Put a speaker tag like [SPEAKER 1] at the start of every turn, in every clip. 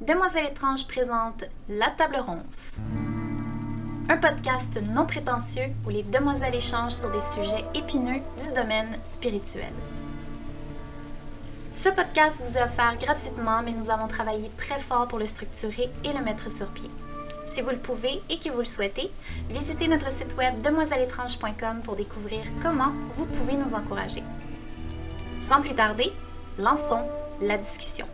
[SPEAKER 1] Demoiselles étranges présente La Table Ronce, un podcast non prétentieux où les demoiselles échangent sur des sujets épineux du domaine spirituel. Ce podcast vous est offert gratuitement, mais nous avons travaillé très fort pour le structurer et le mettre sur pied. Si vous le pouvez et que vous le souhaitez, visitez notre site web demoisellesétranges.com pour découvrir comment vous pouvez nous encourager. Sans plus tarder, lançons la discussion.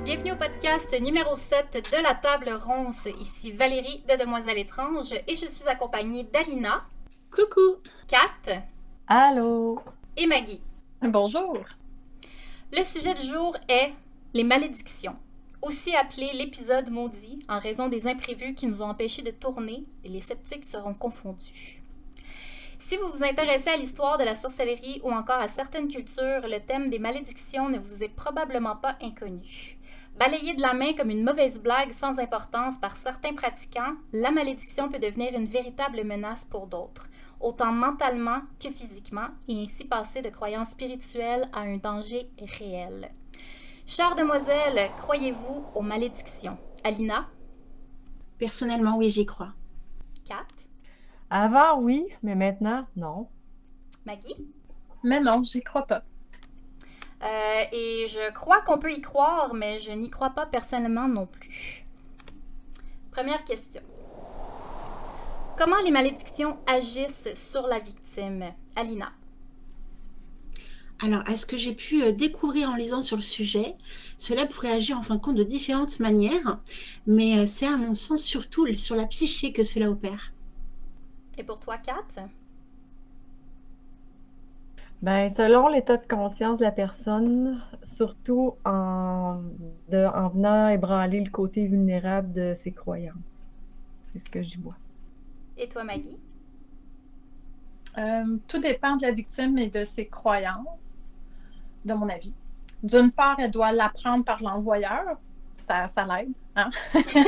[SPEAKER 1] Bienvenue au podcast numéro 7 de La Table Ronce. Ici Valérie de Demoiselles étranges et je suis accompagnée d'Alina.
[SPEAKER 2] Coucou!
[SPEAKER 1] Kat.
[SPEAKER 3] Allô!
[SPEAKER 1] Et Maggie.
[SPEAKER 2] Bonjour!
[SPEAKER 1] Le sujet du jour est les malédictions, aussi appelé l'épisode maudit en raison des imprévus qui nous ont empêchés de tourner et les sceptiques seront confondus. Si vous vous intéressez à l'histoire de la sorcellerie ou encore à certaines cultures, le thème des malédictions ne vous est probablement pas inconnu. Balayée de la main comme une mauvaise blague sans importance par certains pratiquants, la malédiction peut devenir une véritable menace pour d'autres, autant mentalement que physiquement, et ainsi passer de croyances spirituelles à un danger réel. Chères demoiselles, croyez-vous aux malédictions? Alina?
[SPEAKER 2] Personnellement, oui, j'y crois.
[SPEAKER 1] Kat?
[SPEAKER 3] Avant, oui, mais maintenant, non.
[SPEAKER 1] Maggie?
[SPEAKER 2] Mais non, j'y crois pas.
[SPEAKER 1] Et je crois qu'on peut y croire, mais je n'y crois pas personnellement non plus. Première question. Comment les malédictions agissent sur la victime? Alina?
[SPEAKER 2] Alors, à ce que j'ai pu découvrir en lisant sur le sujet, cela pourrait agir en fin de compte de différentes manières, mais c'est à mon sens surtout sur la psyché que cela opère.
[SPEAKER 1] Et pour toi, Kat?
[SPEAKER 3] Ben, selon l'état de conscience de la personne, surtout en venant ébranler le côté vulnérable de ses croyances. C'est ce que j'y vois.
[SPEAKER 1] Et toi, Maggie?
[SPEAKER 4] Tout dépend de la victime et de ses croyances, de mon avis. D'une part, elle doit l'apprendre par l'envoyeur. Ça l'aide, hein?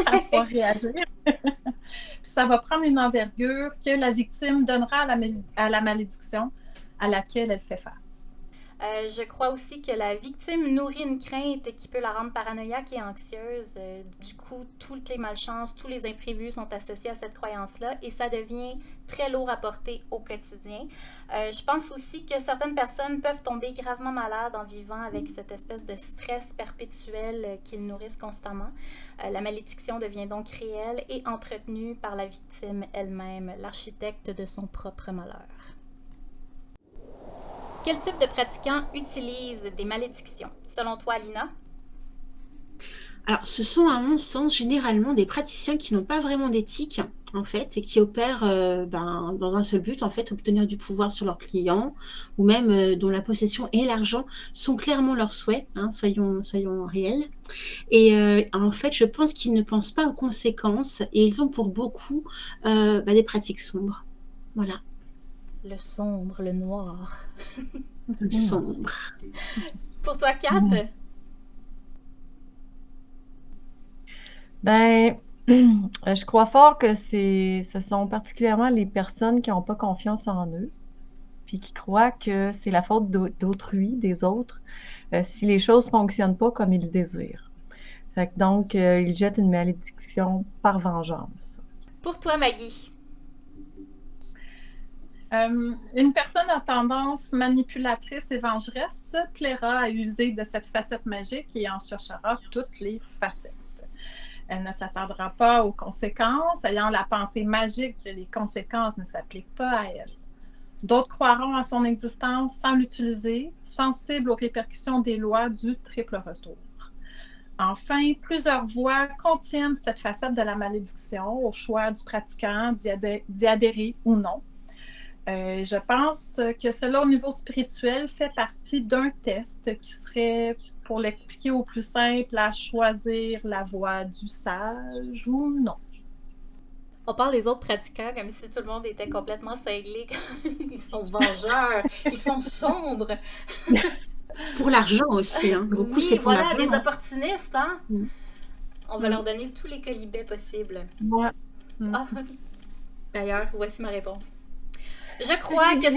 [SPEAKER 4] à pouvoir réagir. Puis ça va prendre une envergure que la victime donnera à la malédiction à laquelle elle fait face.
[SPEAKER 1] Je crois aussi que la victime nourrit une crainte qui peut la rendre paranoïaque et anxieuse. Du coup, toutes les malchances, tous les imprévus sont associés à cette croyance-là et ça devient très lourd à porter au quotidien. Je pense aussi que certaines personnes peuvent tomber gravement malades en vivant avec cette espèce de stress perpétuel qu'ils nourrissent constamment. La malédiction devient donc réelle et entretenue par la victime elle-même, l'architecte de son propre malheur. Quel type de pratiquants utilise des malédictions? Selon toi, Alina?
[SPEAKER 2] Alors, ce sont à mon sens généralement des praticiens qui n'ont pas vraiment d'éthique, en fait, et qui opèrent dans un seul but, en fait, obtenir du pouvoir sur leurs clients, ou même dont la possession et l'argent sont clairement leurs souhaits, hein, soyons réels. Et en fait, je pense qu'ils ne pensent pas aux conséquences, et ils ont pour beaucoup des pratiques sombres. Voilà.
[SPEAKER 1] Le sombre, le noir.
[SPEAKER 2] Le sombre.
[SPEAKER 1] Pour toi, Kat?
[SPEAKER 3] Ben, je crois fort que ce sont particulièrement les personnes qui n'ont pas confiance en eux, puis qui croient que c'est la faute d'autrui, des autres, si les choses ne fonctionnent pas comme ils le désirent. Fait que donc, ils jettent une malédiction par vengeance.
[SPEAKER 1] Pour toi, Maggie?
[SPEAKER 4] Une personne à tendance manipulatrice et vengeresse plaira à user de cette facette magique et en cherchera toutes les facettes. Elle ne s'attardera pas aux conséquences, ayant la pensée magique que les conséquences ne s'appliquent pas à elle. D'autres croiront à son existence sans l'utiliser, sensibles aux répercussions des lois du triple retour. Enfin, plusieurs voix contiennent cette facette de la malédiction, au choix du pratiquant d'y adhérer ou non. Je pense que cela, au niveau spirituel, fait partie d'un test qui serait, pour l'expliquer au plus simple, à choisir la voie du sage ou non.
[SPEAKER 1] On parle des autres pratiquants comme si tout le monde était complètement cinglé. Ils sont vengeurs, ils sont sombres.
[SPEAKER 2] Pour l'argent aussi, hein. Beaucoup,
[SPEAKER 1] oui,
[SPEAKER 2] c'est pour
[SPEAKER 1] voilà,
[SPEAKER 2] l'argent.
[SPEAKER 1] des opportunistes, hein?
[SPEAKER 2] Mm.
[SPEAKER 1] On va leur donner tous les colibets possibles.
[SPEAKER 3] Ouais.
[SPEAKER 1] Ah. D'ailleurs, voici ma réponse. Je crois que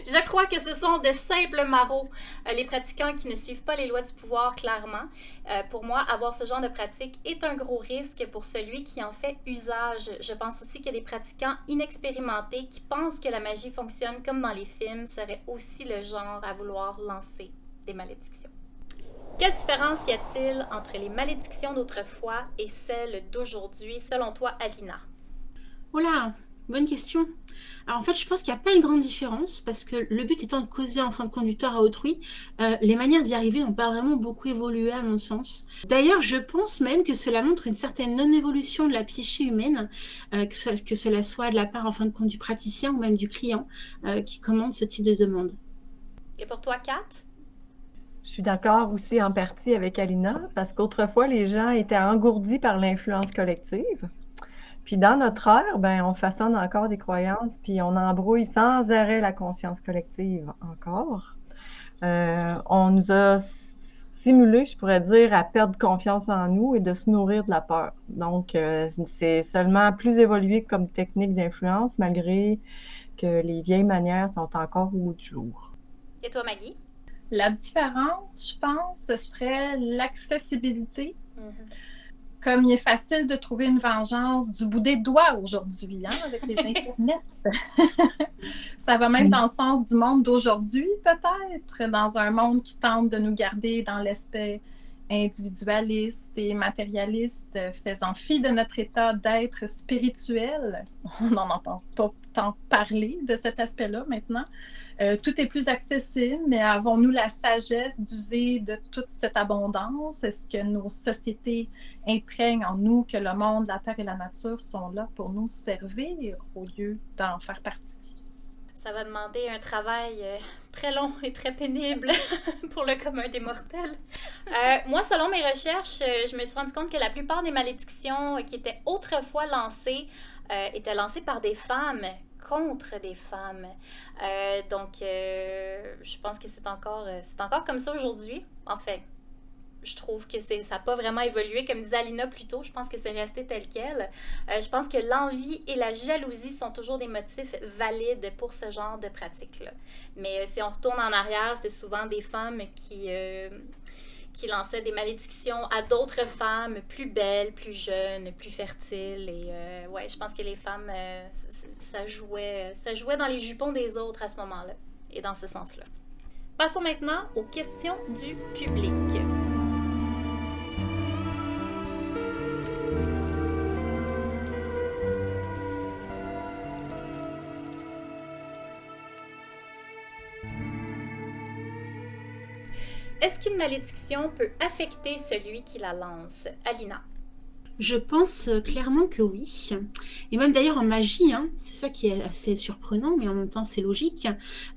[SPEAKER 1] je crois que ce sont de simples marauds, les pratiquants qui ne suivent pas les lois du pouvoir clairement. Pour moi, avoir ce genre de pratique est un gros risque pour celui qui en fait usage. Je pense aussi que des pratiquants inexpérimentés qui pensent que la magie fonctionne comme dans les films seraient aussi le genre à vouloir lancer des malédictions. Quelle différence y a-t-il entre les malédictions d'autrefois et celles d'aujourd'hui, selon toi, Alina?
[SPEAKER 2] Voilà, bonne question. Alors en fait, je pense qu'il n'y a pas une grande différence parce que le but étant de causer en fin de compte du tort à autrui, les manières d'y arriver n'ont pas vraiment beaucoup évolué à mon sens. D'ailleurs, je pense même que cela montre une certaine non-évolution de la psyché humaine, que cela soit de la part en fin de compte du praticien ou même du client qui commande ce type de demande.
[SPEAKER 1] Et pour toi, Kat?
[SPEAKER 3] Je suis d'accord aussi en partie avec Alina, parce qu'autrefois, les gens étaient engourdis par l'influence collective. Puis dans notre ère, ben, on façonne encore des croyances, puis on embrouille sans arrêt la conscience collective encore. On nous a stimulés, je pourrais dire, à perdre confiance en nous et de se nourrir de la peur. Donc, c'est seulement plus évolué comme technique d'influence, malgré que les vieilles manières sont encore au bout du jour.
[SPEAKER 1] Et toi, Maggie?
[SPEAKER 4] La différence, je pense, ce serait l'accessibilité. Comme il est facile de trouver une vengeance du bout des doigts aujourd'hui, hein, avec les internets. Ça va même dans le sens du monde d'aujourd'hui, peut-être, dans un monde qui tente de nous garder dans l'aspect individualiste et matérialiste, faisant fi de notre état d'être spirituel. On n'en entend pas tant parler de cet aspect-là maintenant. Tout est plus accessible, mais avons-nous la sagesse d'user de toute cette abondance? Est-ce que nos sociétés imprègnent en nous que le monde, la terre et la nature sont là pour nous servir au lieu d'en faire partie?
[SPEAKER 1] Ça va demander un travail très long et très pénible pour le commun des mortels. Moi, selon mes recherches, je me suis rendu compte que la plupart des malédictions qui étaient autrefois lancées étaient lancées par des femmes contre des femmes. Donc, je pense que c'est encore comme ça aujourd'hui. En fait, je trouve que ça n'a pas vraiment évolué. Comme disait Alina plus tôt, je pense que c'est resté tel quel. Je pense que l'envie et la jalousie sont toujours des motifs valides pour ce genre de pratique-là. Mais si on retourne en arrière, c'était souvent des femmes qui lançaient des malédictions à d'autres femmes plus belles, plus jeunes, plus fertiles. Et ouais, je pense que les femmes, ça jouait dans les jupons des autres à ce moment-là, et dans ce sens-là. Passons maintenant aux questions du public. Est-ce qu'une malédiction peut affecter celui qui la lance? Alina?
[SPEAKER 2] Je pense clairement que oui. Et même d'ailleurs en magie, hein, c'est ça qui est assez surprenant, mais en même temps c'est logique.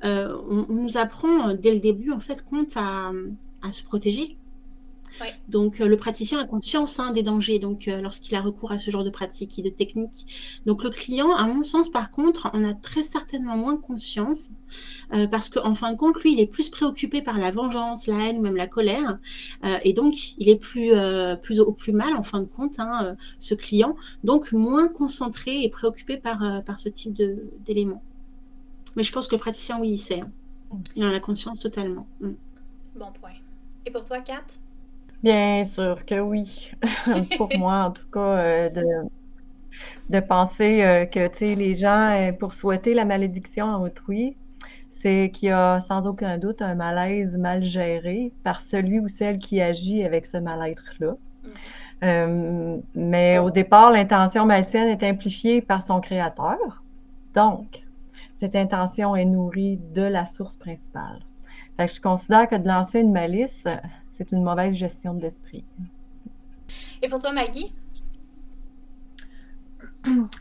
[SPEAKER 2] On nous apprend dès le début en fait à se protéger.
[SPEAKER 1] Ouais.
[SPEAKER 2] Donc le praticien a conscience des dangers donc lorsqu'il a recours à ce genre de pratique et de technique. Donc le client, à mon sens par contre, en a très certainement moins conscience parce qu'en fin de compte, lui, il est plus préoccupé par la vengeance, la haine, même la colère. Et donc il est plus mal en fin de compte, ce client, donc moins concentré et préoccupé par ce type d'éléments. Mais je pense que le praticien, oui, il sait. Il en a conscience totalement.
[SPEAKER 1] Bon point. Et pour toi, Kat?
[SPEAKER 3] Bien sûr que oui. Pour moi, en tout cas, de penser que, tu sais, les gens, pour souhaiter la malédiction à autrui, c'est qu'il y a sans aucun doute un malaise mal géré par celui ou celle qui agit avec ce mal-être-là. Mais au départ, l'intention malsaine est amplifiée par son créateur. Donc, cette intention est nourrie de la source principale. Fait que je considère que de lancer une malice, c'est une mauvaise gestion de l'esprit.
[SPEAKER 1] Et pour toi, Maggie?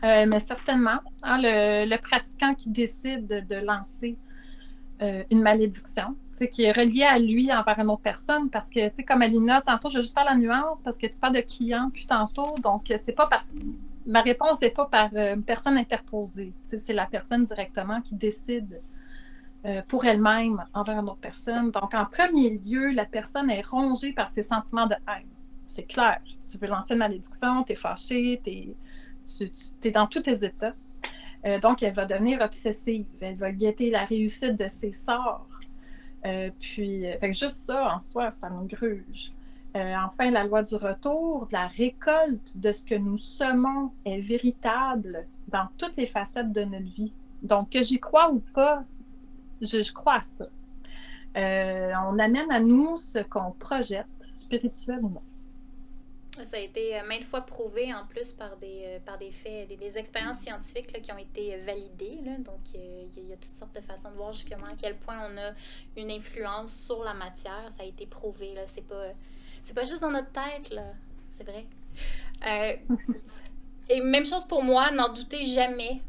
[SPEAKER 4] Mais certainement, le pratiquant qui décide de lancer une malédiction, qui est reliée à lui envers une autre personne, parce que, tu sais, comme Alina, tantôt, je vais juste faire la nuance, parce que tu parles de client puis tantôt, donc c'est pas par... Ma réponse n'est pas par personne interposée. C'est la personne directement qui décide pour elle-même envers une autre personne. Donc, en premier lieu, la personne est rongée par ses sentiments de haine. C'est clair. Tu veux lancer une malédiction, tu es fâché, tu es dans tous tes états. Donc, elle va devenir obsessive. Elle va guetter la réussite de ses sorts. Fait que juste ça, en soi, ça nous gruge. Enfin, la loi du retour, de la récolte de ce que nous semons est véritable dans toutes les facettes de notre vie. Donc, que j'y crois ou pas, je crois à ça. On amène à nous ce qu'on projette, spirituel ou non.
[SPEAKER 1] Ça a été maintes fois prouvé en plus par des faits, des expériences scientifiques là, qui ont été validées. Là. Donc, il y a toutes sortes de façons de voir justement à quel point on a une influence sur la matière. Ça a été prouvé. Là. C'est pas juste dans notre tête, là. C'est vrai. Et même chose pour moi, n'en doutez jamais.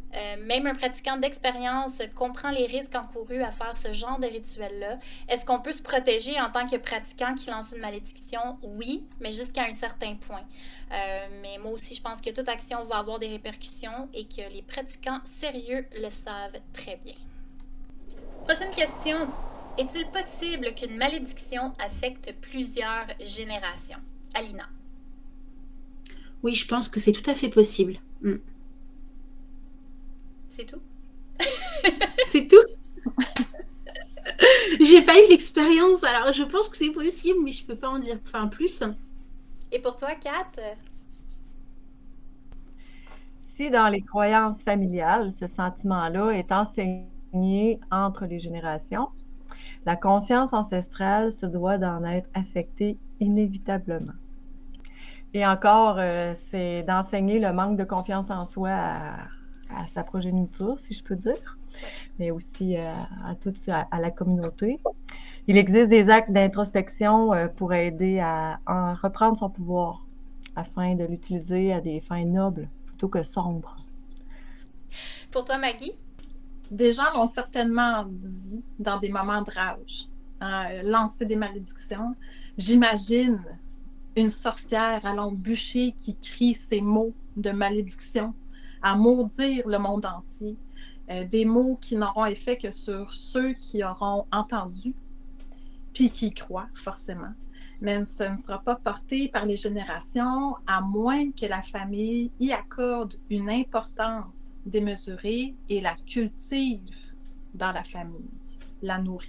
[SPEAKER 1] Même un pratiquant d'expérience comprend les risques encourus à faire ce genre de rituel-là. Est-ce qu'on peut se protéger en tant que pratiquant qui lance une malédiction? Oui, mais jusqu'à un certain point. Mais moi aussi, je pense que toute action va avoir des répercussions et que les pratiquants sérieux le savent très bien. Prochaine question. Est-il possible qu'une malédiction affecte plusieurs générations? Alina.
[SPEAKER 2] Oui, je pense que c'est tout à fait possible.
[SPEAKER 1] C'est tout?
[SPEAKER 2] C'est tout. J'ai pas eu l'expérience, alors je pense que c'est possible, mais je peux pas en dire plus.
[SPEAKER 1] Et pour toi, Kat?
[SPEAKER 3] Si dans les croyances familiales, ce sentiment-là est enseigné entre les générations, la conscience ancestrale se doit d'en être affectée inévitablement. Et encore, c'est d'enseigner le manque de confiance en soi à sa progéniture, si je peux dire, mais aussi à la communauté. Il existe des actes d'introspection pour aider à reprendre son pouvoir afin de l'utiliser à des fins nobles plutôt que sombres.
[SPEAKER 1] Pour toi, Maggie?
[SPEAKER 4] Des gens l'ont certainement dit dans des moments de rage, lancer des malédictions. J'imagine une sorcière à l'ombre bûchée qui crie ces mots de malédiction à maudire le monde entier. Des mots qui n'auront effet que sur ceux qui auront entendu, puis qui y croient forcément. Mais ce ne sera pas porté par les générations, à moins que la famille y accorde une importance démesurée et la cultive dans la famille, la nourrit.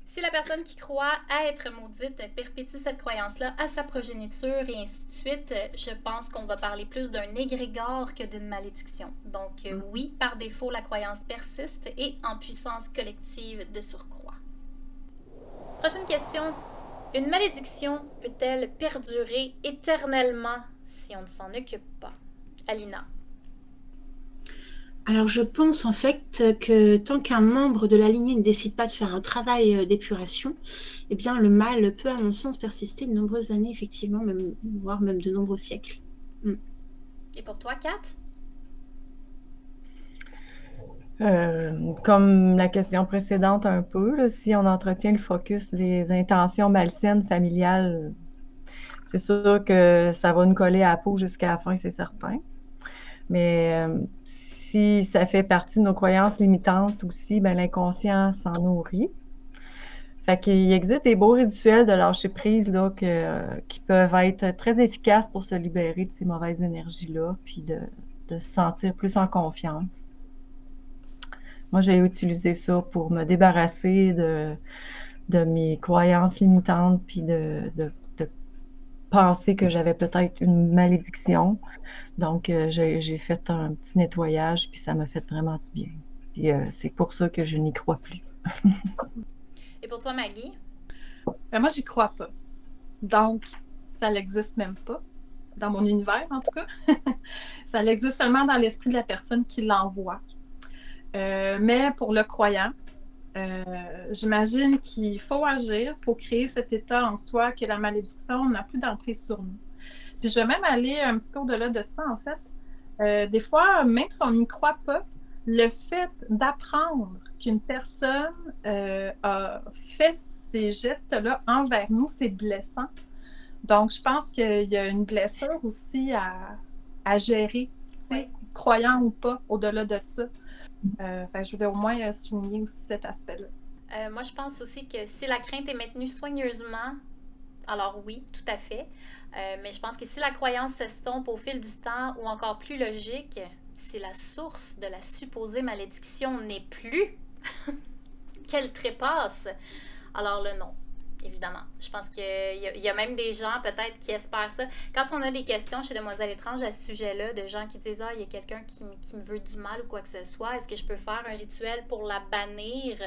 [SPEAKER 1] Si la personne qui croit à être maudite perpétue cette croyance-là à sa progéniture et ainsi de suite, je pense qu'on va parler plus d'un égrégore que d'une malédiction. Donc oui, par défaut, la croyance persiste et en puissance collective de surcroît. Prochaine question. Une malédiction peut-elle perdurer éternellement si on ne s'en occupe pas? Alina.
[SPEAKER 2] Alors je pense en fait que tant qu'un membre de la lignée ne décide pas de faire un travail d'épuration, eh bien le mal peut à mon sens persister de nombreuses années effectivement, voire même de nombreux siècles.
[SPEAKER 1] Et pour toi, Kat?
[SPEAKER 3] Comme la question précédente un peu, là, si on entretient le focus des intentions malsaines familiales, c'est sûr que ça va nous coller à la peau jusqu'à la fin, c'est certain. Mais si ça fait partie de nos croyances limitantes aussi, ben, l'inconscient s'en nourrit. Fait qu'il existe des beaux rituels de lâcher prise là, qui peuvent être très efficaces pour se libérer de ces mauvaises énergies-là, puis de se sentir plus en confiance. Moi, j'ai utilisé ça pour me débarrasser de mes croyances limitantes, puis de penser que j'avais peut-être une malédiction. Donc, j'ai fait un petit nettoyage, puis ça m'a fait vraiment du bien. Puis c'est pour ça que je n'y crois plus.
[SPEAKER 1] Et pour toi, Maggie?
[SPEAKER 4] Moi, j'y crois pas. Donc, ça n'existe même pas, dans mon univers en tout cas. Ça existe seulement dans l'esprit de la personne qui l'envoie. Mais pour le croyant, j'imagine qu'il faut agir pour créer cet état en soi que la malédiction n'a plus d'emprise sur nous. Puis je vais même aller un petit peu au-delà de ça, en fait. Des fois, même si on n'y croit pas, le fait d'apprendre qu'une personne a fait ces gestes-là envers nous, c'est blessant. Donc, je pense qu'il y a une blessure aussi à gérer,
[SPEAKER 1] oui.
[SPEAKER 4] Croyant ou pas, au-delà de ça. Je voulais au moins souligner aussi cet aspect-là.
[SPEAKER 1] Moi, je pense aussi que si la crainte est maintenue soigneusement, alors oui, tout à fait. Mais je pense que si la croyance s'estompe au fil du temps ou encore plus logique, si la source de la supposée malédiction n'est plus, qu'elle trépasse, alors là, non. Évidemment. Je pense qu'il y a même des gens, peut-être, qui espèrent ça. Quand on a des questions chez Demoiselles Étranges à ce sujet-là, de gens qui disent « Ah, il y a quelqu'un qui me veut du mal ou quoi que ce soit, est-ce que je peux faire un rituel pour la bannir,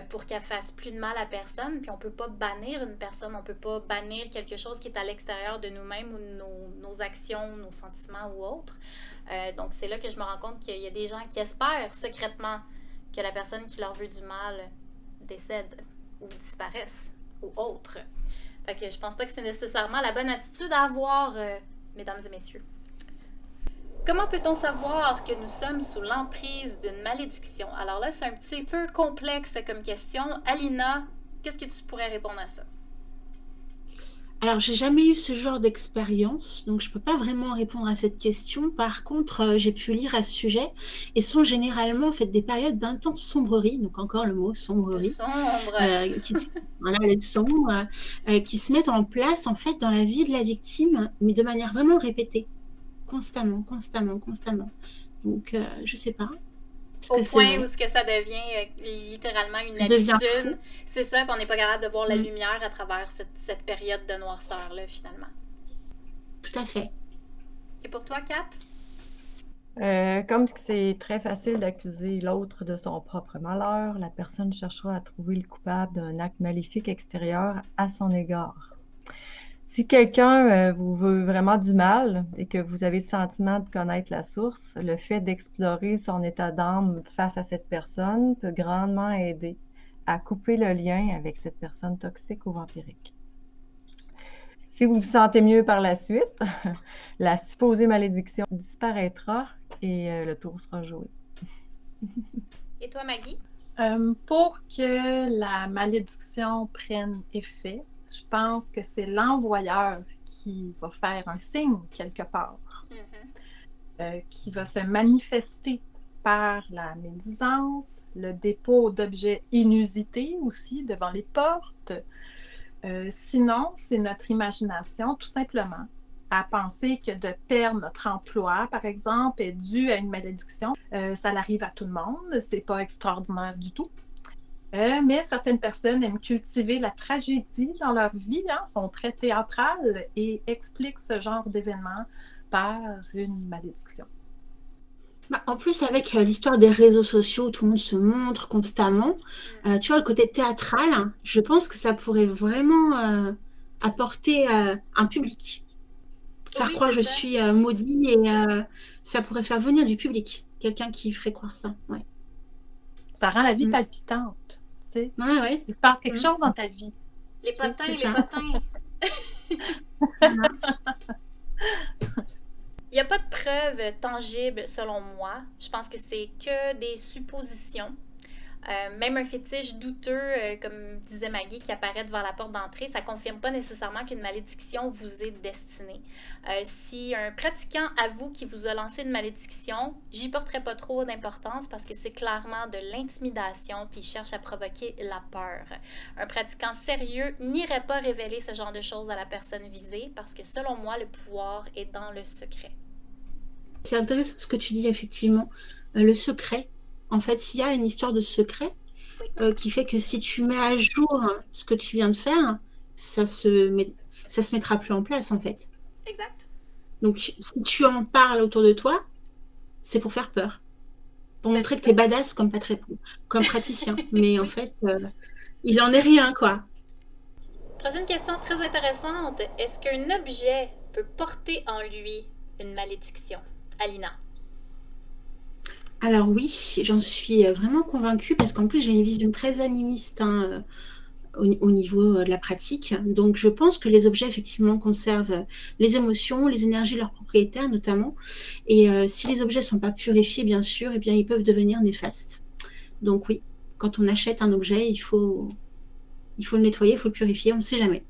[SPEAKER 1] pour qu'elle fasse plus de mal à personne? » Puis on peut pas bannir une personne, on peut pas bannir quelque chose qui est à l'extérieur de nous-mêmes ou de nos actions, nos sentiments ou autres. Donc c'est là que je me rends compte qu'il y a des gens qui espèrent secrètement que la personne qui leur veut du mal décède ou disparaisse ou autre. Fait que je pense pas que c'est nécessairement la bonne attitude à avoir, mesdames et messieurs. Comment peut-on savoir que nous sommes sous l'emprise d'une malédiction? Alors là, c'est un petit peu complexe comme question. Alina, qu'est-ce que tu pourrais répondre à ça?
[SPEAKER 2] Alors, j'ai jamais eu ce genre d'expérience, donc je peux pas vraiment répondre à cette question. Par contre, j'ai pu lire à ce sujet, et sont généralement en fait des périodes d'intense sombrerie, donc encore le mot sombrerie,
[SPEAKER 1] Sombre.
[SPEAKER 2] voilà, les sombres, qui se mettent en place en fait dans la vie de la victime, mais de manière vraiment répétée, constamment. Donc, je sais pas.
[SPEAKER 1] Au point où ce que ça devient littéralement une habitude. C'est ça, puis on n'est pas capable de voir la lumière à travers cette période de noirceur-là, finalement.
[SPEAKER 2] Tout à fait.
[SPEAKER 1] Et pour toi, Kat?
[SPEAKER 3] Comme c'est très facile d'accuser l'autre de son propre malheur, la personne cherchera à trouver le coupable d'un acte maléfique extérieur à son égard. Si quelqu'un vous veut vraiment du mal et que vous avez le sentiment de connaître la source, le fait d'explorer son état d'âme face à cette personne peut grandement aider à couper le lien avec cette personne toxique ou vampirique. Si vous vous sentez mieux par la suite, la supposée malédiction disparaîtra et le tour sera joué.
[SPEAKER 1] Et toi, Maggie?
[SPEAKER 4] Pour que la malédiction prenne effet, je pense que c'est l'envoyeur qui va faire un signe quelque part, qui va se manifester par la médisance, le dépôt d'objets inusités aussi devant les portes. Sinon, c'est notre imagination, tout simplement, à penser que de perdre notre emploi, par exemple, est dû à une malédiction. Ça arrive à tout le monde, c'est pas extraordinaire du tout. Mais certaines personnes aiment cultiver la tragédie dans leur vie, sont très théâtrales et expliquent ce genre d'événement par une malédiction.
[SPEAKER 2] En plus, avec l'histoire des réseaux sociaux où tout le monde se montre constamment, tu vois, le côté théâtral, je pense que ça pourrait vraiment apporter un public. Faire croire que je suis maudit et ça pourrait faire venir du public. Quelqu'un qui ferait croire ça, ouais.
[SPEAKER 4] Ça rend la vie palpitante.
[SPEAKER 2] Ouais.
[SPEAKER 4] Il se passe quelque chose dans ta vie.
[SPEAKER 1] Les potins. Il n'y a pas de preuves tangibles selon moi. Je pense que c'est que des suppositions. Même un fétiche douteux, comme disait Maggie, qui apparaît devant la porte d'entrée, ça ne confirme pas nécessairement qu'une malédiction vous est destinée. Si un pratiquant avoue qu'il vous a lancé une malédiction, j'y porterai pas trop d'importance parce que c'est clairement de l'intimidation puis il cherche à provoquer la peur. Un pratiquant sérieux n'irait pas révéler ce genre de choses à la personne visée parce que selon moi, le pouvoir est dans le secret.
[SPEAKER 2] C'est intéressant ce que tu dis, effectivement. Le secret. En fait, il y a une histoire de secret qui fait que si tu mets à jour ce que tu viens de faire, ça se mettra plus en place, en fait.
[SPEAKER 1] Exact.
[SPEAKER 2] Donc, si tu en parles autour de toi, c'est pour faire peur. Pour montrer que tu es badass comme praticien. Mais en fait, il en est rien, quoi.
[SPEAKER 1] Prochaine question très intéressante. Est-ce qu'un objet peut porter en lui une malédiction? Alina.
[SPEAKER 2] Alors oui, j'en suis vraiment convaincue parce qu'en plus j'ai une vision très animiste au niveau de la pratique. Donc je pense que les objets effectivement conservent les émotions, les énergies de leurs propriétaires notamment. Et si les objets ne sont pas purifiés, bien sûr, eh bien, ils peuvent devenir néfastes. Donc oui, quand on achète un objet, il faut le nettoyer, il faut le purifier, on ne sait jamais.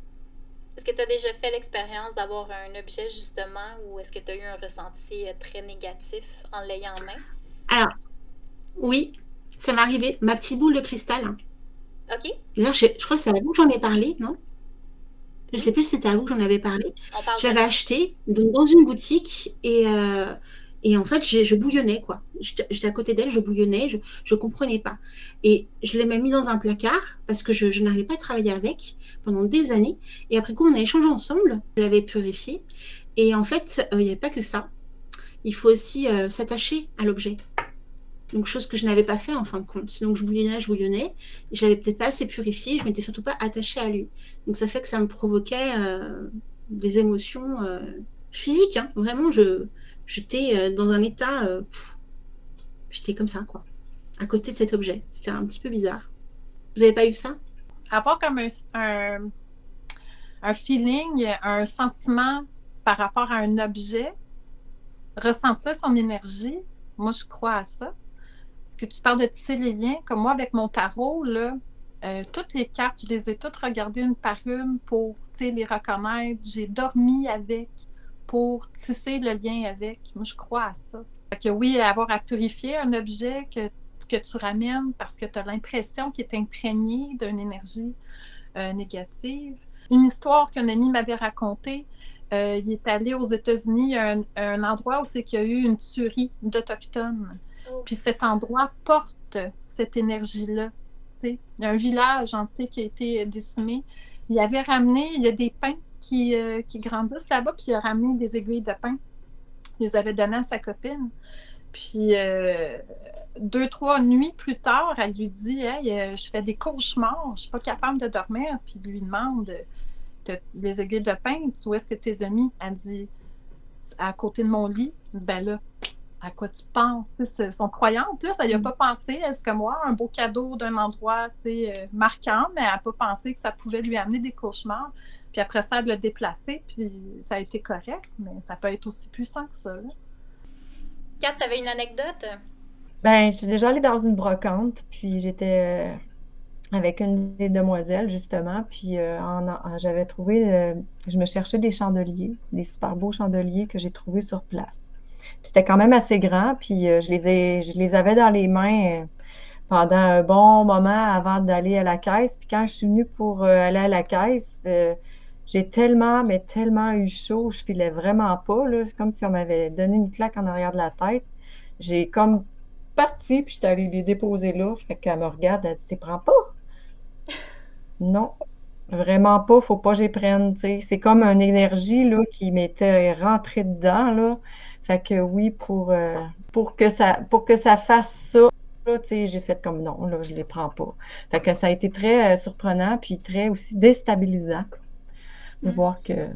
[SPEAKER 1] Est-ce que tu as déjà fait l'expérience d'avoir un objet justement ou est-ce que tu as eu un ressenti très négatif en l'ayant en main?
[SPEAKER 2] Alors, oui, ça m'est arrivé. Ma petite boule de cristal.
[SPEAKER 1] OK.
[SPEAKER 2] D'ailleurs, je crois que c'est à vous que j'en ai parlé, non? Je ne sais plus si c'était à vous que j'en avais parlé. Je l'avais acheté donc, dans une boutique et Et en fait, je bouillonnais, quoi. J'étais à côté d'elle, je bouillonnais, je comprenais pas. Et je l'ai même mis dans un placard parce que je n'arrivais pas à travailler avec pendant des années. Et après coup, on a échangé ensemble, je l'avais purifié. Et en fait, il n'y avait pas que ça. Il faut aussi s'attacher à l'objet. Donc, chose que je n'avais pas fait en fin de compte. Donc, je bouillonnais. Et je l'avais peut-être pas assez purifié. Je m'étais surtout pas attachée à lui. Donc, ça fait que ça me provoquait des émotions physiques. Hein. Vraiment, j'étais dans un état... j'étais comme ça, quoi. À côté de cet objet. C'est un petit peu bizarre. Vous n'avez pas eu ça?
[SPEAKER 4] Avoir comme un feeling, un sentiment par rapport à un objet, ressentir son énergie, moi, je crois à ça. Que tu parles de tisser les liens, comme moi, avec mon tarot, là, toutes les cartes, je les ai toutes regardées une par une pour les reconnaître. J'ai dormi avec pour tisser le lien avec. Moi, je crois à ça. Fait que oui, avoir à purifier un objet que tu ramènes parce que tu as l'impression qu'il est imprégné d'une énergie négative. Une histoire qu'un ami m'avait racontée, il est allé aux États-Unis, un endroit où c'est qu'il y a eu une tuerie d'Autochtones. Puis cet endroit porte cette énergie-là. Il y a un village entier qui a été décimé. Il avait ramené, il y a des pins qui grandissent là-bas, puis il a ramené des aiguilles de pin. Il les avait données à sa copine. Puis 2-3 nuits plus tard, elle lui dit « Hey, je fais des cauchemars, je suis pas capable de dormir. » Puis il lui demande « Les aiguilles de pin, où est-ce que tu les as mis? » Elle dit « À côté de mon lit. » Il dit « Ben là, à quoi tu penses? » Son croyance, plus, elle n'y a pas pensé. Est-ce que moi, un beau cadeau d'un endroit marquant, mais elle n'a pas pensé que ça pouvait lui amener des cauchemars. Puis après ça, elle l'a déplacé, puis ça a été correct, mais ça peut être aussi puissant que ça. Là.
[SPEAKER 1] Kat, t'avais une anecdote?
[SPEAKER 3] Ben, je suis déjà allée dans une brocante, puis j'étais avec une des demoiselles, justement, puis j'avais trouvé, je me cherchais des chandeliers, des super beaux chandeliers que j'ai trouvés sur place. Puis c'était quand même assez grand, puis je les avais dans les mains pendant un bon moment avant d'aller à la caisse. Puis quand je suis venue pour aller à la caisse, j'ai tellement, mais tellement eu chaud, je filais vraiment pas, là. C'est comme si on m'avait donné une claque en arrière de la tête. J'ai comme parti, puis j'étais allée les déposer là. Fait qu'elle me regarde, elle dit, «Tu prends pas?» Non, vraiment pas, faut pas que j'y prenne, tu sais. C'est comme une énergie, là, qui m'était rentrée dedans, là. Fait que oui, pour que ça fasse ça, là, tu sais, j'ai fait comme non, là, je les prends pas. Fait que ça a été très surprenant, puis très aussi déstabilisant de voir qu'il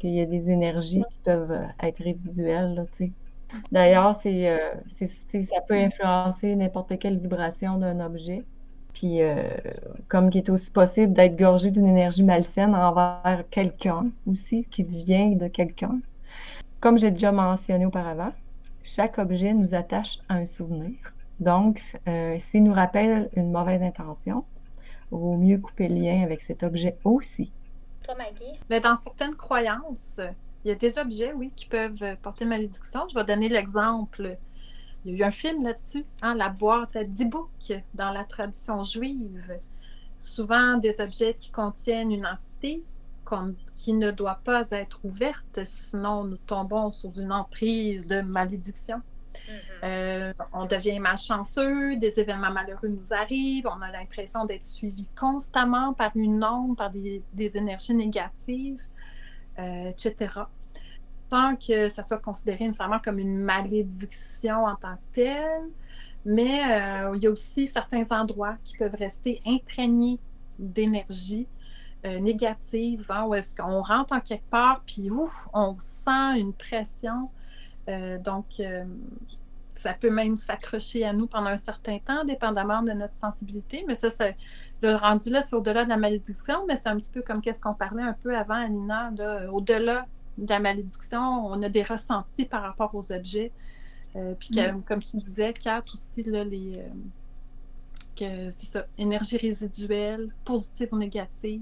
[SPEAKER 3] y a des énergies qui peuvent être résiduelles, là, tu sais. D'ailleurs, ça peut influencer n'importe quelle vibration d'un objet. Puis, comme il est aussi possible d'être gorgé d'une énergie malsaine envers quelqu'un aussi, qui vient de quelqu'un. Comme j'ai déjà mentionné auparavant, chaque objet nous attache à un souvenir. Donc, s'il nous rappelle une mauvaise intention, il vaut mieux couper le lien avec cet objet aussi.
[SPEAKER 1] Toi, Maggie?
[SPEAKER 4] Mais dans certaines croyances, il y a des objets, oui, qui peuvent porter malédiction. Je vais donner l'exemple. Il y a eu un film là-dessus, hein, la boîte à Dybbuk dans la tradition juive. Souvent des objets qui contiennent une entité qui ne doit pas être ouverte, sinon nous tombons sous une emprise de malédiction. On devient malchanceux, des événements malheureux nous arrivent, on a l'impression d'être suivi constamment par une onde, par des énergies négatives, etc. Sans que ça soit considéré nécessairement comme une malédiction en tant que telle, mais il y a aussi certains endroits qui peuvent rester imprégnés d'énergie négative, hein, où est-ce qu'on rentre en quelque part, puis ouf, on sent une pression. Donc, ça peut même s'accrocher à nous pendant un certain temps, dépendamment de notre sensibilité. Mais ça, le rendu là, c'est au-delà de la malédiction, mais c'est un petit peu comme qu'est-ce qu'on parlait un peu avant, Alina, là, au-delà de la malédiction, on a des ressentis par rapport aux objets. Puis comme tu disais, Kat, aussi, là, que c'est ça, énergie résiduelle, positive ou négative.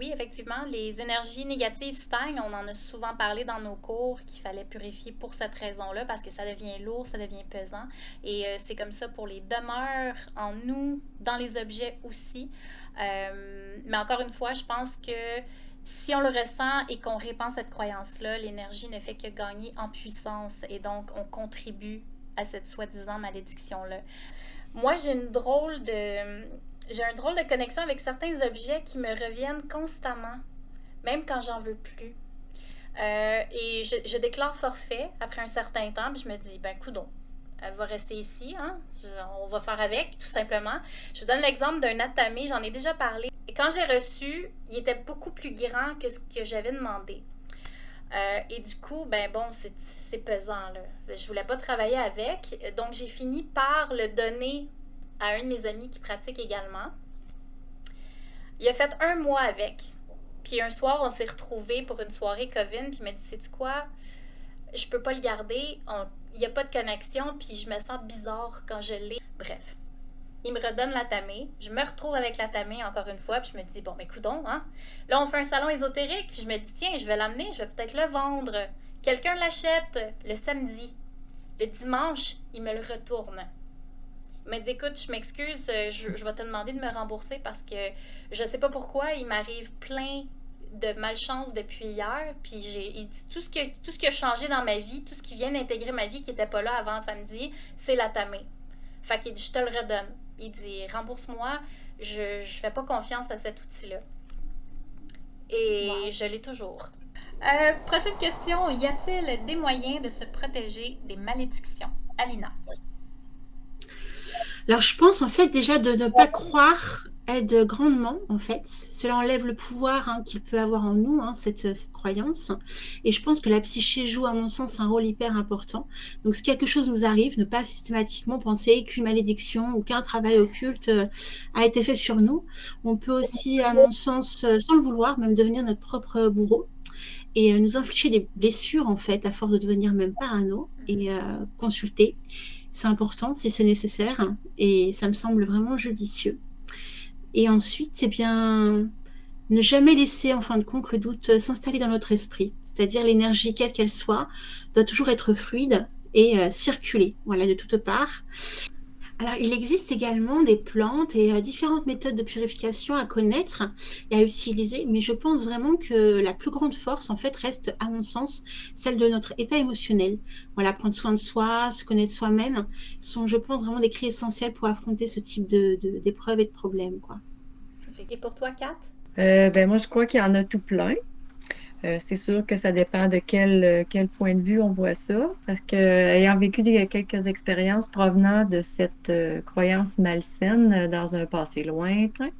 [SPEAKER 1] Oui, effectivement, les énergies négatives stagnent. On en a souvent parlé dans nos cours qu'il fallait purifier pour cette raison-là parce que ça devient lourd, ça devient pesant. Et c'est comme ça pour les demeures en nous, dans les objets aussi. Mais encore une fois, je pense que Si on le ressent et qu'on répand cette croyance-là, l'énergie ne fait que gagner en puissance et donc on contribue à cette soi-disant malédiction-là. Moi, j'ai un drôle de connexion avec certains objets qui me reviennent constamment, même quand j'en veux plus. Et je déclare forfait après un certain temps, puis je me dis, ben coudonc, elle va rester ici, hein? On va faire avec, tout simplement. Je vous donne l'exemple d'un attamé, j'en ai déjà parlé. Et quand je l'ai reçu, il était beaucoup plus grand que ce que j'avais demandé. Et du coup, ben bon, c'est pesant, là. Je voulais pas travailler avec, donc j'ai fini par le donner à un de mes amis qui pratique également. Il a fait 1 mois avec. Puis un soir, on s'est retrouvés pour une soirée Covid, puis il m'a dit, sais-tu quoi? Je peux pas le garder, il n'y a pas de connexion, puis je me sens bizarre quand je l'ai. Bref, il me redonne la tamée, je me retrouve avec la tamée encore une fois, puis je me dis, bon, ben coudonc, hein? Là, on fait un salon ésotérique, puis je me dis, tiens, je vais l'amener, je vais peut-être le vendre. Quelqu'un l'achète le samedi. Le dimanche, il me le retourne. Il m'a dit, écoute, je m'excuse, je vais te demander de me rembourser parce que je sais pas pourquoi, il m'arrive plein de malchance depuis hier, puis il dit, tout ce qui a changé dans ma vie, tout ce qui vient d'intégrer ma vie qui n'était pas là avant samedi, c'est la tamée. Fait qu'il dit, je te le redonne. Il dit, rembourse-moi, je fais pas confiance à cet outil-là. Et wow. Je l'ai toujours. Prochaine question, y a-t-il des moyens de se protéger des malédictions? Alina.
[SPEAKER 2] Alors, je pense en fait déjà de ne pas croire aide grandement en fait. Cela enlève le pouvoir qu'il peut avoir en nous, cette croyance. Et je pense que la psyché joue à mon sens un rôle hyper important. Donc si quelque chose nous arrive, ne pas systématiquement penser qu'une malédiction ou qu'un travail occulte a été fait sur nous. On peut aussi, à mon sens, sans le vouloir, même devenir notre propre bourreau et nous infliger des blessures en fait à force de devenir même parano et consulter. C'est important si c'est nécessaire et ça me semble vraiment judicieux. Et ensuite, c'est bien ne jamais laisser en fin de compte le doute s'installer dans notre esprit. C'est-à-dire l'énergie, quelle qu'elle soit, doit toujours être fluide et circuler, voilà, de toutes parts. Alors, il existe également des plantes et différentes méthodes de purification à connaître et à utiliser, mais je pense vraiment que la plus grande force, en fait, reste, à mon sens, celle de notre état émotionnel. Voilà, prendre soin de soi, se connaître soi-même, sont, je pense, vraiment des clés essentielles pour affronter ce type d'épreuves et de problèmes, quoi.
[SPEAKER 1] Et pour toi, Kat?
[SPEAKER 3] Moi, je crois qu'il y en a tout plein. C'est sûr que ça dépend de quel point de vue on voit ça, parce que ayant vécu quelques expériences provenant de cette croyance malsaine dans un passé lointain,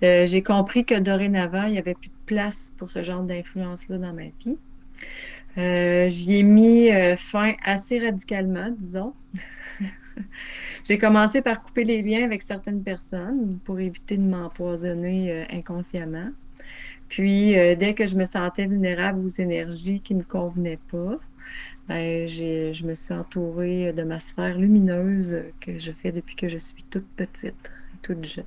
[SPEAKER 3] j'ai compris que dorénavant, il n'y avait plus de place pour ce genre d'influence-là dans ma vie. J'y ai mis fin assez radicalement, disons. J'ai commencé par couper les liens avec certaines personnes pour éviter de m'empoisonner inconsciemment. Puis, dès que je me sentais vulnérable aux énergies qui ne me convenaient pas, je me suis entourée de ma sphère lumineuse que je fais depuis que je suis toute petite, toute jeune.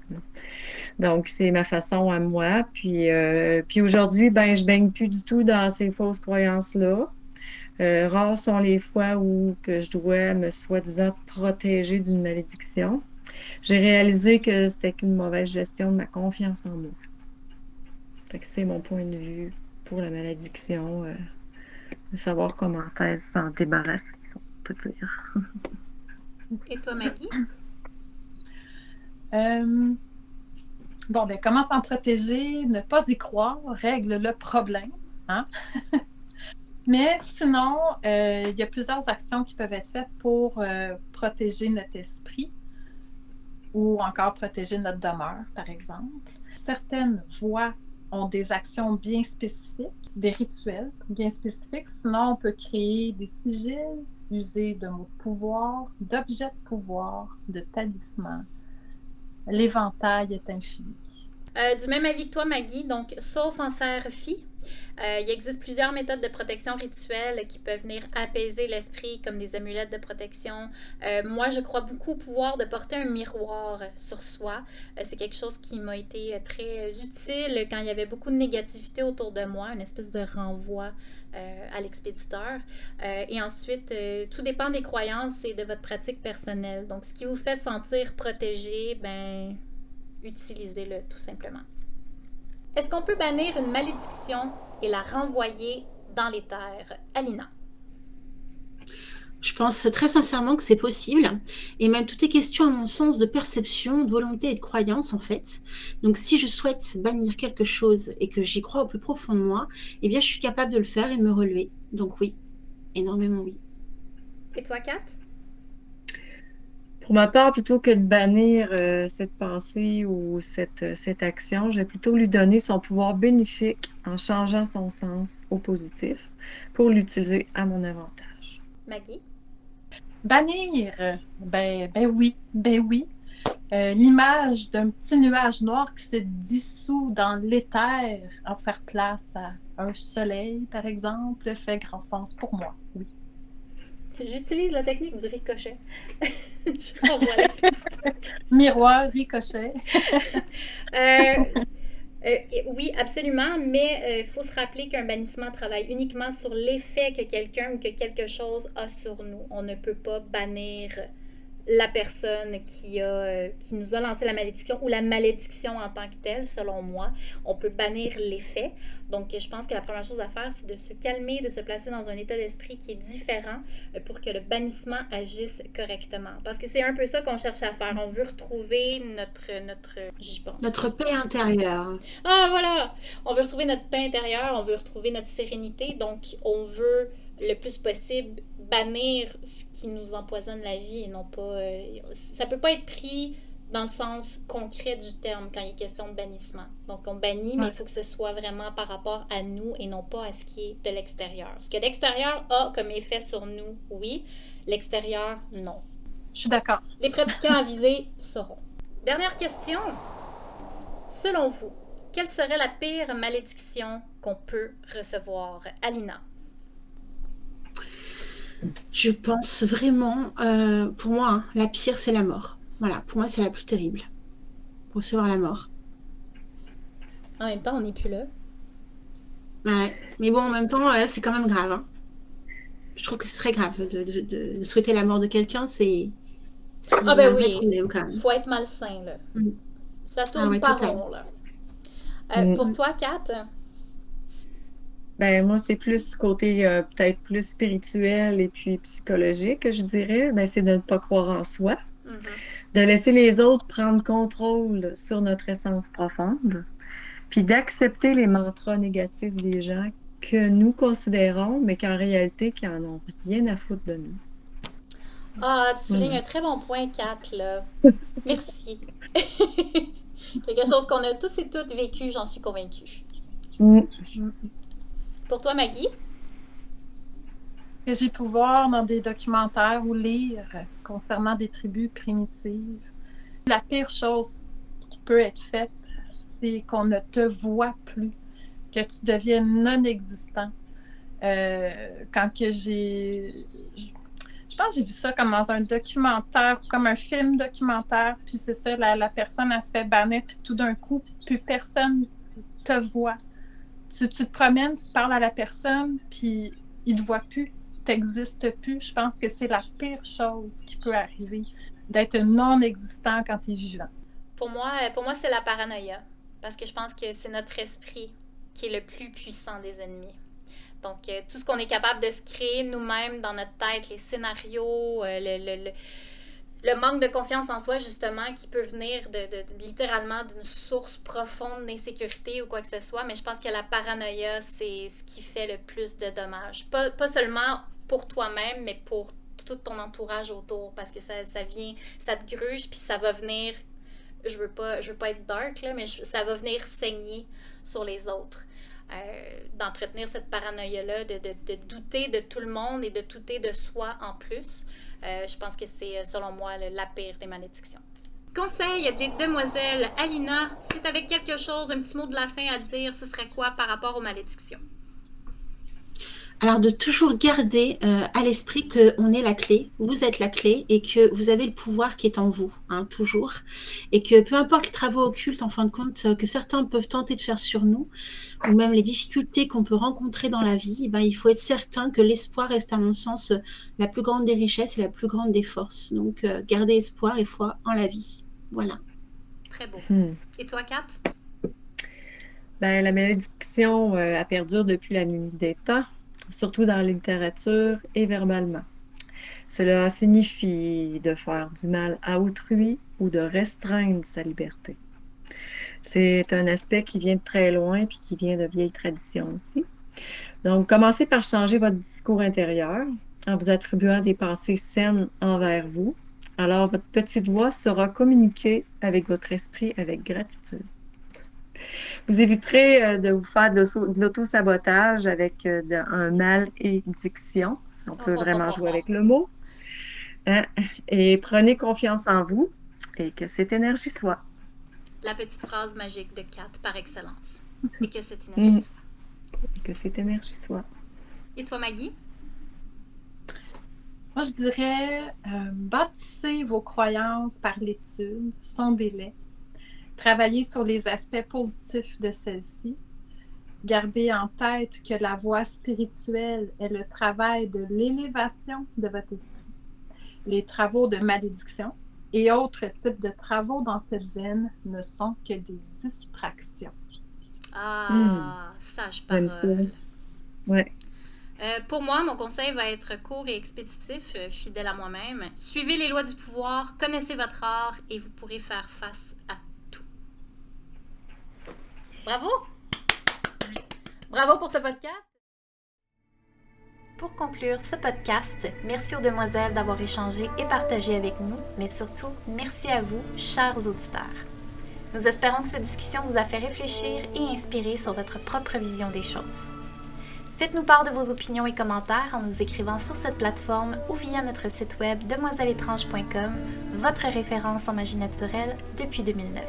[SPEAKER 3] Donc, c'est ma façon à moi. Puis aujourd'hui, je baigne plus du tout dans ces fausses croyances-là. Rares sont les fois où que je dois me soi-disant protéger d'une malédiction. J'ai réalisé que c'était qu'une mauvaise gestion de ma confiance en moi. Fait que c'est mon point de vue pour la malédiction, de savoir comment s'en débarrasser, si on peut dire.
[SPEAKER 1] Et toi, Maggie?
[SPEAKER 4] Comment s'en protéger? Ne pas y croire règle le problème. Hein? Mais sinon, il y a plusieurs actions qui peuvent être faites pour protéger notre esprit ou encore protéger notre demeure, par exemple. Certaines voies ont des actions bien spécifiques, des rituels bien spécifiques. Sinon, on peut créer des sigils, user de mots de pouvoir, d'objets de pouvoir, de talismans. L'éventail est infini.
[SPEAKER 1] Du même avis que toi, Maggie, donc, sauf en faire fi, il existe plusieurs méthodes de protection rituelle qui peuvent venir apaiser l'esprit, comme des amulettes de protection. Moi, je crois beaucoup au pouvoir de porter un miroir sur soi. C'est quelque chose qui m'a été très utile quand il y avait beaucoup de négativité autour de moi, une espèce de renvoi à l'expéditeur. Et ensuite, tout dépend des croyances et de votre pratique personnelle. Donc, ce qui vous fait sentir protégé, utilisez-le tout simplement. Est-ce qu'on peut bannir une malédiction et la renvoyer dans les terres? Alina.
[SPEAKER 2] Je pense très sincèrement que c'est possible. Et même tout est question, à mon sens, de perception, de volonté et de croyance, en fait. Donc, si je souhaite bannir quelque chose et que j'y crois au plus profond de moi, eh bien, je suis capable de le faire et de me relever. Donc, oui, énormément oui.
[SPEAKER 1] Et toi, Kat?
[SPEAKER 3] Pour ma part, plutôt que de bannir cette pensée ou cette action, je vais plutôt lui donner son pouvoir bénéfique en changeant son sens au positif pour l'utiliser à mon avantage.
[SPEAKER 1] Maggie?
[SPEAKER 4] Bannir, ben oui. L'image d'un petit nuage noir qui se dissout dans l'éther en faire place à un soleil, par exemple, fait grand sens pour moi, oui.
[SPEAKER 1] J'utilise la technique du ricochet. Je renvoie l'expédition.
[SPEAKER 4] Miroir, ricochet.
[SPEAKER 1] Oui, absolument, mais il faut se rappeler qu'un bannissement travaille uniquement sur l'effet que quelqu'un ou que quelque chose a sur nous. On ne peut pas bannir la personne qui nous a lancé la malédiction ou la malédiction en tant que telle, selon moi. On peut bannir l'effet. Donc, je pense que la première chose à faire, c'est de se calmer, de se placer dans un état d'esprit qui est différent pour que le bannissement agisse correctement. Parce que c'est un peu ça qu'on cherche à faire. On veut retrouver
[SPEAKER 2] Notre paix intérieure.
[SPEAKER 1] Ah, voilà! On veut retrouver notre paix intérieure, on veut retrouver notre sérénité. Donc, on veut le plus possible bannir ce qui nous empoisonne la vie et non pas... ça peut pas être pris dans le sens concret du terme quand il est question de bannissement. Donc, on bannit, mais il faut que ce soit vraiment par rapport à nous et non pas à ce qui est de l'extérieur. Ce que l'extérieur a comme effet sur nous, oui. L'extérieur, non.
[SPEAKER 4] Je suis d'accord.
[SPEAKER 1] Les pratiquants avisés sauront. Dernière question. Selon vous, quelle serait la pire malédiction qu'on peut recevoir? Alina.
[SPEAKER 2] Je pense vraiment, pour moi, hein, la pire, c'est la mort. Voilà, pour moi, c'est la plus terrible. Recevoir la mort.
[SPEAKER 1] En même temps, on n'est plus là.
[SPEAKER 2] Ouais. Mais bon, en même temps, c'est quand même grave. Hein. Je trouve que c'est très grave de souhaiter la mort de quelqu'un. C'est
[SPEAKER 1] Ah ben
[SPEAKER 2] un vrai
[SPEAKER 1] oui,
[SPEAKER 2] problème quand même.
[SPEAKER 1] faut être malsain, là.
[SPEAKER 2] Mm.
[SPEAKER 1] Ça tourne
[SPEAKER 2] ouais,
[SPEAKER 1] pas
[SPEAKER 2] total.
[SPEAKER 1] rond, là.
[SPEAKER 3] Mm.
[SPEAKER 1] Pour toi, Kat?
[SPEAKER 3] Ben, moi, c'est plus côté peut-être plus spirituel et puis psychologique, je dirais. Ben, c'est de ne pas croire en soi, de laisser les autres prendre contrôle sur notre essence profonde, puis d'accepter les mantras négatifs des gens que nous considérons, mais qu'en réalité, qui en ont rien à foutre de nous.
[SPEAKER 1] Ah, tu soulignes un très bon point, Kat, là. Merci. Quelque chose qu'on a tous et toutes vécu, j'en suis convaincue.
[SPEAKER 3] Mm.
[SPEAKER 1] Pour toi, Maggie?
[SPEAKER 4] Que j'ai pu voir dans des documentaires ou lire concernant des tribus primitives. La pire chose qui peut être faite, c'est qu'on ne te voit plus, que tu deviennes non-existant. Quand que je pense que j'ai vu ça comme dans un documentaire, comme un film documentaire, puis c'est ça, la personne, elle se fait bannir, puis tout d'un coup, plus personne te voit. Tu te promènes, tu parles à la personne, puis il ne te voit plus, tu n'existes plus. Je pense que c'est la pire chose qui peut arriver, d'être non-existant quand tu es vivant.
[SPEAKER 1] Pour moi, c'est la paranoïa, parce que je pense que c'est notre esprit qui est le plus puissant des ennemis. Donc, tout ce qu'on est capable de se créer nous-mêmes dans notre tête, les scénarios, le manque de confiance en soi, justement, qui peut venir littéralement d'une source profonde d'insécurité ou quoi que ce soit. Mais je pense que la paranoïa, c'est ce qui fait le plus de dommages. Pas seulement pour toi-même, mais pour tout ton entourage autour. Parce que ça te gruge, puis ça va venir... Je veux pas être dark, là, mais ça va venir saigner sur les autres. D'entretenir cette paranoïa-là, de douter de tout le monde et de douter de soi en plus. Je pense que c'est, selon moi, la pire des malédictions. Conseil des demoiselles. Alina, si tu avais quelque chose, un petit mot de la fin à dire, ce serait quoi par rapport aux malédictions?
[SPEAKER 2] Alors, de toujours garder à l'esprit qu'on est la clé, vous êtes la clé et que vous avez le pouvoir qui est en vous, hein, toujours. Et que peu importe les travaux occultes, en fin de compte, que certains peuvent tenter de faire sur nous, ou même les difficultés qu'on peut rencontrer dans la vie, ben, il faut être certain que l'espoir reste, à mon sens, la plus grande des richesses et la plus grande des forces. Donc, gardez espoir et foi en la vie. Voilà.
[SPEAKER 1] Très beau. Et toi, Kat?
[SPEAKER 3] Ben, la malédiction, elle perdure depuis la nuit des temps, surtout dans la littérature et verbalement. Cela signifie de faire du mal à autrui ou de restreindre sa liberté. C'est un aspect qui vient de très loin puis qui vient de vieilles traditions aussi. Donc, commencez par changer votre discours intérieur en vous attribuant des pensées saines envers vous. Alors, votre petite voix sera communiquée avec votre esprit avec gratitude. Vous éviterez de vous faire de l'auto-sabotage avec un malédiction, si on peut vraiment jouer avec le mot. Hein? Et prenez confiance en vous et que cette énergie soit.
[SPEAKER 1] La petite phrase magique de Kat par excellence. Et que cette énergie soit.
[SPEAKER 3] Que cette énergie soit.
[SPEAKER 1] Et toi, Maggie?
[SPEAKER 4] Moi, je dirais, bâtissez vos croyances par l'étude, sondez-les. Travaillez sur les aspects positifs de celle-ci. Gardez en tête que la voie spirituelle est le travail de l'élévation de votre esprit. Les travaux de malédiction et autres types de travaux dans cette veine ne sont que des distractions.
[SPEAKER 1] Ah, sage parole.
[SPEAKER 3] Ouais.
[SPEAKER 1] Pour moi, mon conseil va être court et expéditif, fidèle à moi-même. Suivez les lois du pouvoir, connaissez votre art et vous pourrez faire face à tout. Bravo! Bravo pour ce podcast! Pour conclure ce podcast, merci aux demoiselles d'avoir échangé et partagé avec nous, mais surtout, merci à vous, chers auditeurs. Nous espérons que cette discussion vous a fait réfléchir et inspirer sur votre propre vision des choses. Faites-nous part de vos opinions et commentaires en nous écrivant sur cette plateforme ou via notre site web demoiselleétrange.com, votre référence en magie naturelle depuis 2009.